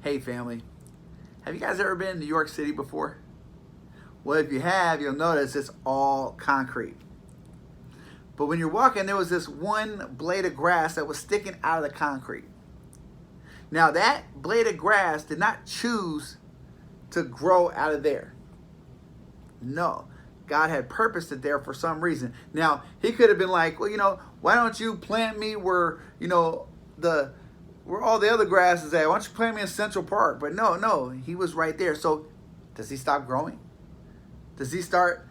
Hey family, have you guys ever been in New York City before? Well, if you have, you'll notice it's all concrete. But when you're walking, there was this one blade of grass that was sticking out of the concrete. Now that blade of grass did not choose to grow out of there. No, God had purposed it there for some reason. Now, he could have been like, well, why don't you plant me where, where all the other grass is at? Why don't you plant me in Central Park? But no, he was right there. So does he stop growing? Does he stop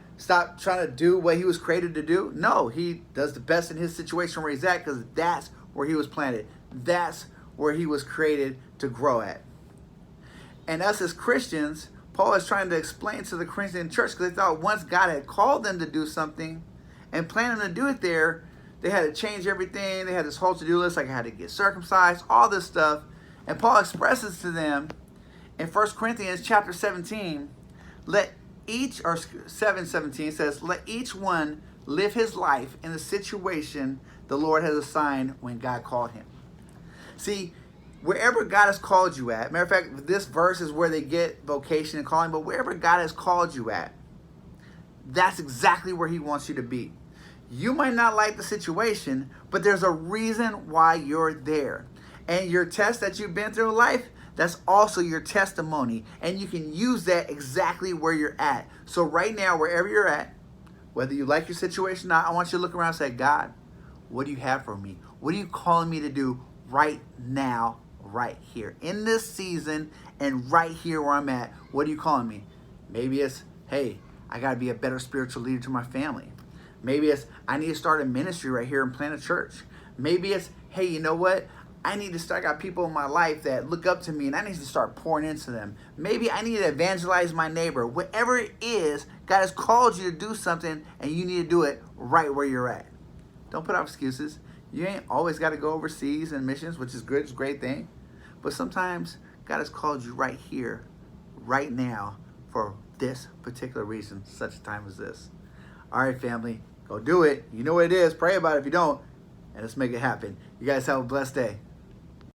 trying to do what he was created to do? No, he does the best in his situation where he's at, because that's where he was planted. That's where he was created to grow at. And us as Christians, Paul is trying to explain to the Corinthian church, because they thought once God had called them to do something and planned them to do it there, they had to change everything. They had this whole to-do list, like I had to get circumcised, all this stuff. And Paul expresses to them in 1 Corinthians chapter 17, 7:17 says, let each one live his life in the situation the Lord has assigned when God called him. See, wherever God has called you at, matter of fact, this verse is where they get vocation and calling, but wherever God has called you at, that's exactly where he wants you to be. You might not like the situation, but there's a reason why you're there. And your test that you've been through in life, that's also your testimony. And you can use that exactly where you're at. So right now, wherever you're at, whether you like your situation or not, I want you to look around and say, God, what do you have for me? What are you calling me to do right now, right here? In this season and right here where I'm at, what are you calling me? Maybe it's, hey, I got to be a better spiritual leader to my family. Maybe it's, I need to start a ministry right here and plant a church. Maybe it's, hey, you know what? I need to start, I got people in my life that look up to me and I need to start pouring into them. Maybe I need to evangelize my neighbor. Whatever it is, God has called you to do something and you need to do it right where you're at. Don't put up excuses. You ain't always got to go overseas and missions, which is good, it's a great thing. But sometimes God has called you right here, right now, for this particular reason, such a time as this. All right, family, go do it. You know what it is. Pray about it if you don't, and let's make it happen. You guys have a blessed day.